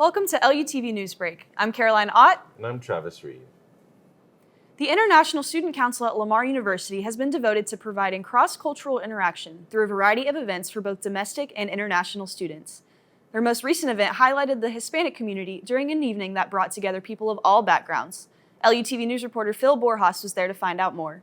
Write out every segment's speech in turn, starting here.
Welcome to LUTV News Break. I'm Caroline Ott. And I'm Travis Reed. The International Student Council at Lamar University has been devoted to providing cross-cultural interaction through a variety of events for both domestic and international students. Their most recent event highlighted the Hispanic community during an evening that brought together people of all backgrounds. LUTV News reporter Phil Borjas was there to find out more.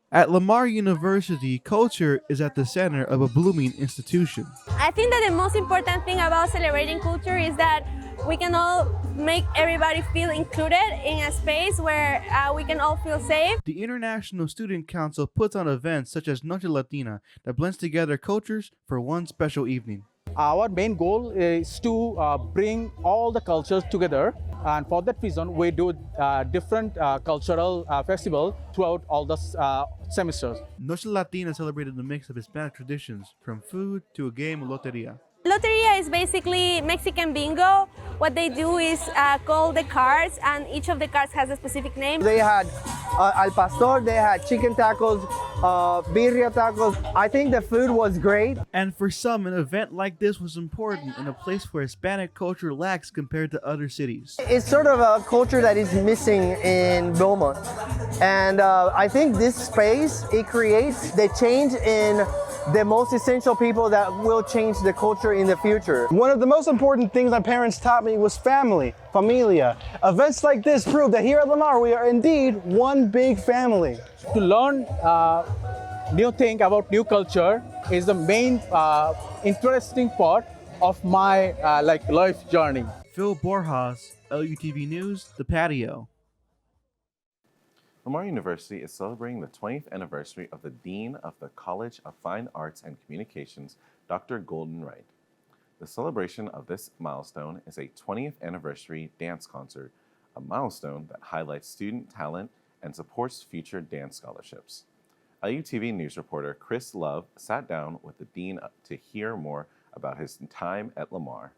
At Lamar University, culture is at the center of a blooming institution. I think that the most important thing about celebrating culture is that we can all make everybody feel included in a space where we can all feel safe. The International Student Council puts on events such as Noche Latina that blends together cultures for one special evening. Our main goal is to bring all the cultures together, and for that reason we do different cultural festivals throughout all the semesters. Noche Latina celebrated the mix of Hispanic traditions, from food to a game of loteria. Loteria is basically Mexican bingo. What they do is call the cards, and each of the cards has a specific name. They had al pastor, they had chicken tacos, birria tacos. I think the food was great. And for some, an event like this was important in a place where Hispanic culture lacks compared to other cities. It's sort of a culture that is missing in Beaumont. And I think this space, it creates the change in the most essential people that will change the culture in the future. One of the most important things my parents taught me was family, familia. Events like this prove that here at Lamar we are indeed one big family. To learn new thing about new culture is the main interesting part of my life journey. Phil Borjas, LUTV News, The Patio. Lamar University is celebrating the 20th anniversary of the Dean of the College of Fine Arts and Communications, Dr. Golden Wright. The celebration of this milestone is a 20th anniversary dance concert, a milestone that highlights student talent and supports future dance scholarships. LUTV News reporter Chris Love sat down with the Dean to hear more about his time at Lamar.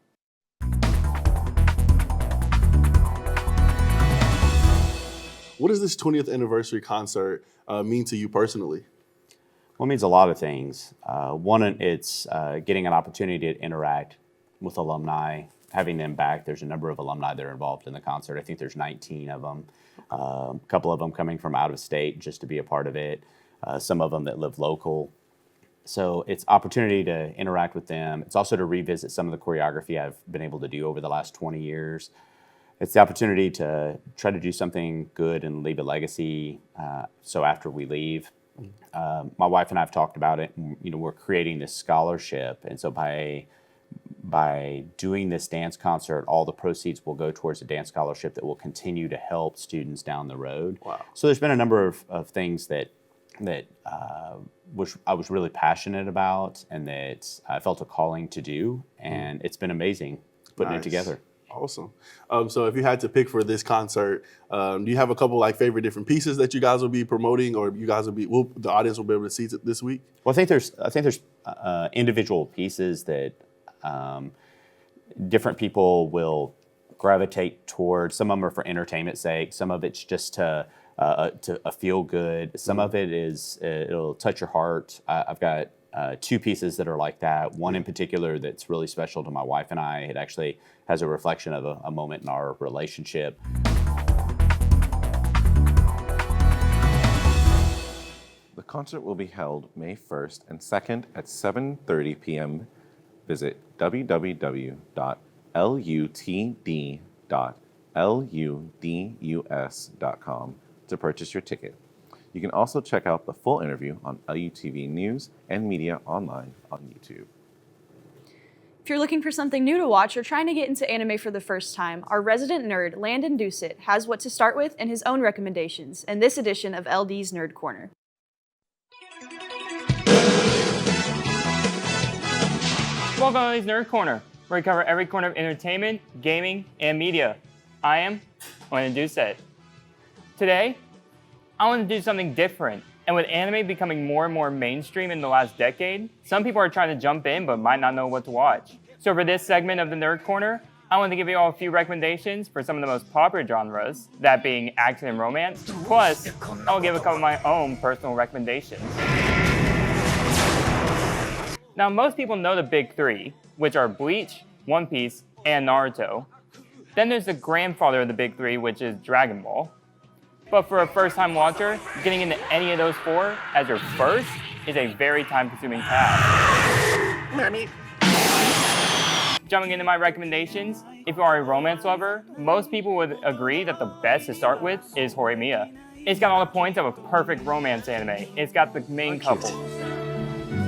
What does this 20th anniversary concert mean to you personally? Well, it means a lot of things. One, it's getting an opportunity to interact with alumni, having them back. There's a number of alumni that are involved in the concert. I think there's 19 of them. A couple of them coming from out of state just to be a part of it. Some of them that live local. So it's opportunity to interact with them. It's also to revisit some of the choreography I've been able to do over the last 20 years. It's the opportunity to try to do something good and leave a legacy. So after we leave, my wife and I have talked about it. You know, we're creating this scholarship, and so by doing this dance concert, all the proceeds will go towards a dance scholarship that will continue to help students down the road. Wow. So there's been a number of things that which I was really passionate about, and that I felt a calling to do, and it's been amazing putting it together. Awesome. So if you had to pick for this concert, do you have a couple favorite different pieces that you guys will be promoting, or you guys will the audience will be able to see this week? Well, I think there's individual pieces that different people will gravitate towards. Some of them are for entertainment's sake. Some of it's just to feel good. Some of it is it'll touch your heart. I've got two pieces that are like that. One in particular that's really special to my wife and I. It actually has a reflection of a moment in our relationship. The concert will be held May 1st and 2nd at 7:30 p.m. Visit www.lutd.ludus.com to purchase your ticket. You can also check out the full interview on LUTV News and Media online on YouTube. If you're looking for something new to watch or trying to get into anime for the first time, our resident nerd, Landon Doucet, has what to start with and his own recommendations in this edition of LD's Nerd Corner. Welcome to LD's Nerd Corner, where we cover every corner of entertainment, gaming, and media. I am Landon Doucet. Today, I want to do something different. And with anime becoming more and more mainstream in the last decade, some people are trying to jump in but might not know what to watch. So for this segment of the Nerd Corner, I want to give you all a few recommendations for some of the most popular genres, that being action and romance. Plus, I will give a couple of my own personal recommendations. Now, most people know the big three, which are Bleach, One Piece, and Naruto. Then there's the grandfather of the big three, which is Dragon Ball. But for a first-time watcher, getting into any of those four as your first is a very time-consuming task. Mommy. Jumping into my recommendations, if you are a romance lover, most people would agree that the best to start with is Horimiya. It's got all the points of a perfect romance anime. It's got the main couple.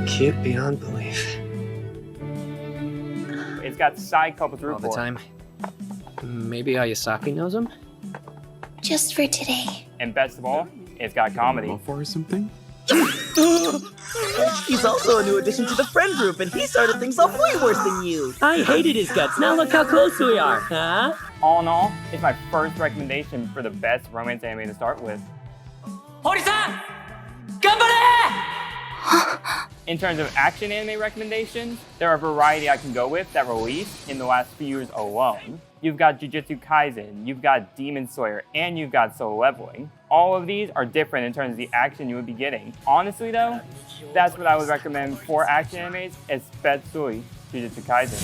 Cute beyond belief. It's got side couples through All the time. Maybe Ayasaki knows him? Just for today. And best of all, it's got comedy. For something? He's also a new addition to the friend group, and he started things off way worse than you. I hated his guts. Now look how close we are, huh? All in all, it's my first recommendation for the best romance anime to start with. Hori-san! Ganbare! In terms of action anime recommendations, there are a variety I can go with that released in the last few years alone. You've got Jujutsu Kaisen, you've got Demon Slayer, and you've got Solo Leveling. All of these are different in terms of the action you would be getting. Honestly though, that's what I would recommend for action animes, especially Jujutsu Kaisen.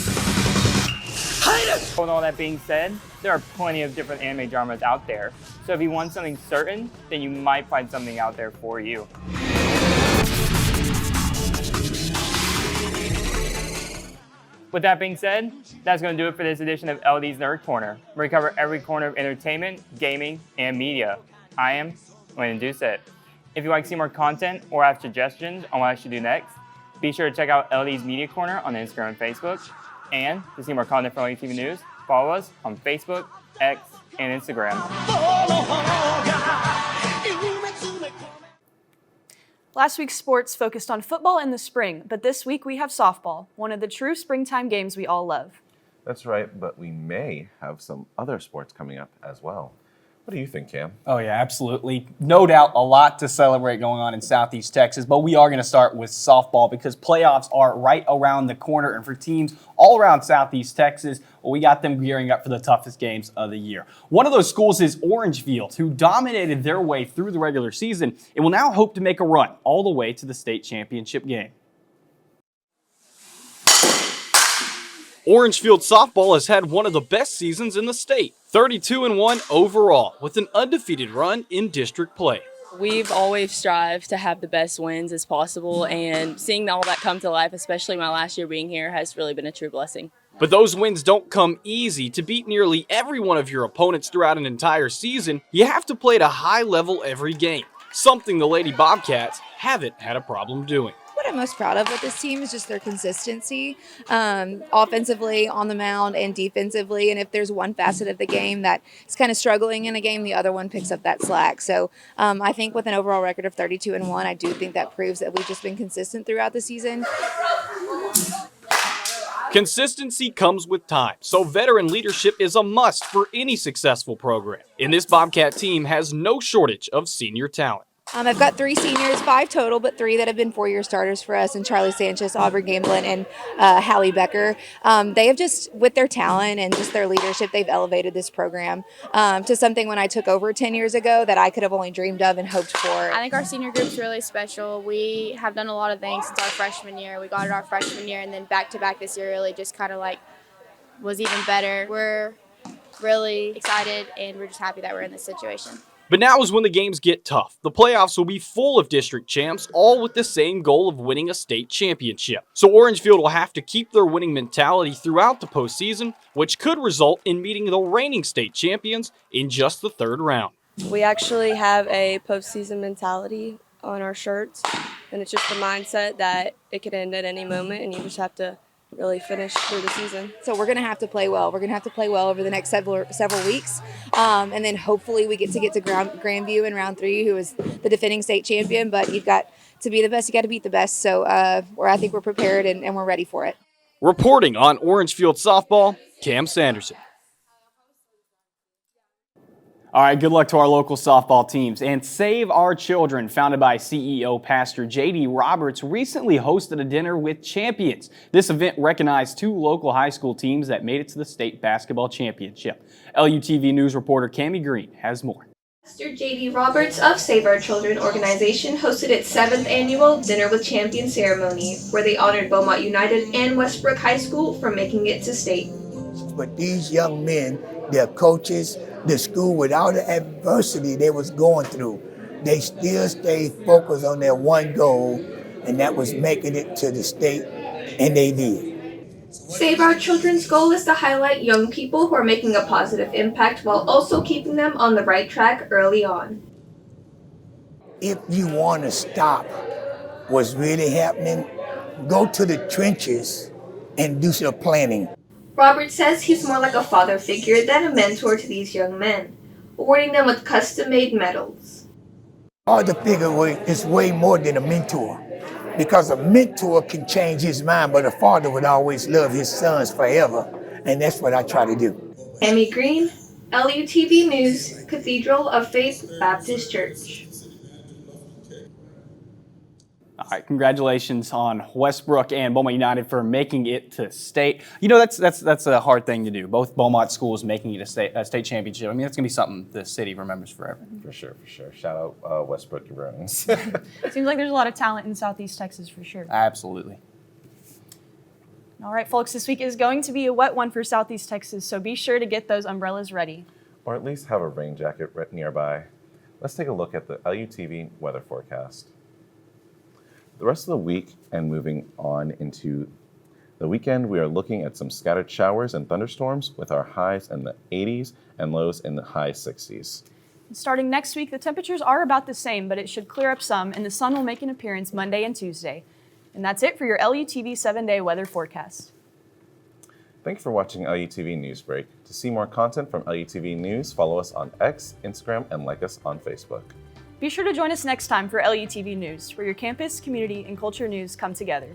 With all that being said, there are plenty of different anime genres out there. So if you want something certain, then you might find something out there for you. With that being said, that's going to do it for this edition of LD's Nerd Corner, where we cover every corner of entertainment, gaming, and media. I am Landon Doucette. If you'd like to see more content or have suggestions on what I should do next, be sure to check out LD's Media Corner on Instagram and Facebook. And to see more content from LUTV News, follow us on Facebook, X, and Instagram. Last week's sports focused on football in the spring, but this week we have softball, one of the true springtime games we all love. That's right, but we may have some other sports coming up as well. What do you think, Cam? Oh, yeah, absolutely. No doubt a lot to celebrate going on in Southeast Texas, but we are going to start with softball because playoffs are right around the corner. And for teams all around Southeast Texas, well, we got them gearing up for the toughest games of the year. One of those schools is Orangefield, who dominated their way through the regular season and will now hope to make a run all the way to the state championship game. Orangefield softball has had one of the best seasons in the state, 32-1 overall, with an undefeated run in district play. We've always strived to have the best wins as possible, and seeing all that come to life, especially my last year being here, has really been a true blessing. But those wins don't come easy. To beat nearly every one of your opponents throughout an entire season, you have to play at a high level every game, something the Lady Bobcats haven't had a problem doing. What I'm most proud of with this team is just their consistency, offensively, on the mound, and defensively. And if there's one facet of the game that is kind of struggling in a game, the other one picks up that slack. So I think with an overall record of 32-1, I do think that proves that we've just been consistent throughout the season. Consistency comes with time, so veteran leadership is a must for any successful program. And this Bobcat team has no shortage of senior talent. I've got 3 seniors, 5 total, but 3 that have been 4-year starters for us, and Charlie Sanchez, Aubrey Gamblin, and Hallie Becker. They have just, with their talent and just their leadership, they've elevated this program to something when I took over 10 years ago that I could have only dreamed of and hoped for. I think our senior group's really special. We have done a lot of things since our freshman year. We got it our freshman year, and then back-to-back this year really just kind of like was even better. We're really excited, and we're just happy that we're in this situation. But now is when the games get tough. The playoffs will be full of district champs, all with the same goal of winning a state championship. So Orangefield will have to keep their winning mentality throughout the postseason, which could result in meeting the reigning state champions in just the 3rd round. We actually have a postseason mentality on our shirts, and it's just a mindset that it could end at any moment, and you just have to really finish through the season. So we're going to have to play well. We're going to have to play well over the next several weeks. And then hopefully we get to Grandview in round 3, who is the defending state champion. But you've got to be the best. You got to beat the best. So I think we're prepared and we're ready for it. Reporting on Orangefield softball, Cam Sanderson. All right, good luck to our local softball teams. And Save Our Children, founded by CEO Pastor J.D. Roberts, recently hosted a dinner with champions. This event recognized 2 local high school teams that made it to the state basketball championship. LUTV News reporter Cammie Green has more. Pastor J.D. Roberts of Save Our Children organization hosted its 7th annual Dinner with Champions ceremony, where they honored Beaumont United and Westbrook High School for making it to state. but these young men, their coaches, the school, with all the adversity they was going through, they still stayed focused on their one goal, and that was making it to the state, and they did. Save Our Children's goal is to highlight young people who are making a positive impact while also keeping them on the right track early on. If you want to stop what's really happening, go to the trenches and do some planning. Robert says he's more like a father figure than a mentor to these young men, awarding them with custom-made medals. Father figure is way more than a mentor, because a mentor can change his mind, but a father would always love his sons forever, and that's what I try to do. Amy Green, LUTV News, Cathedral of Faith Baptist Church. All right, congratulations on Westbrook and Beaumont United for making it to state. You know, that's a hard thing to do. Both Beaumont schools making it a state championship. I mean, that's going to be something the city remembers forever. For sure. Shout out Westbrook Bruins. Seems like there's a lot of talent in Southeast Texas for sure. Absolutely. All right, folks, this week is going to be a wet one for Southeast Texas, so be sure to get those umbrellas ready. Or at least have a rain jacket nearby. Let's take a look at the LUTV weather forecast. The rest of the week and moving on into the weekend, we are looking at some scattered showers and thunderstorms with our highs in the 80s and lows in the high 60s. Starting next week, the temperatures are about the same, but it should clear up some, and the sun will make an appearance Monday and Tuesday. And that's it for your LUTV 7-day weather forecast. Thank you for watching LUTV News Break. To see more content from LUTV News, follow us on X, Instagram, and like us on Facebook. Be sure to join us next time for LUTV News, where your campus, community, and culture news come together.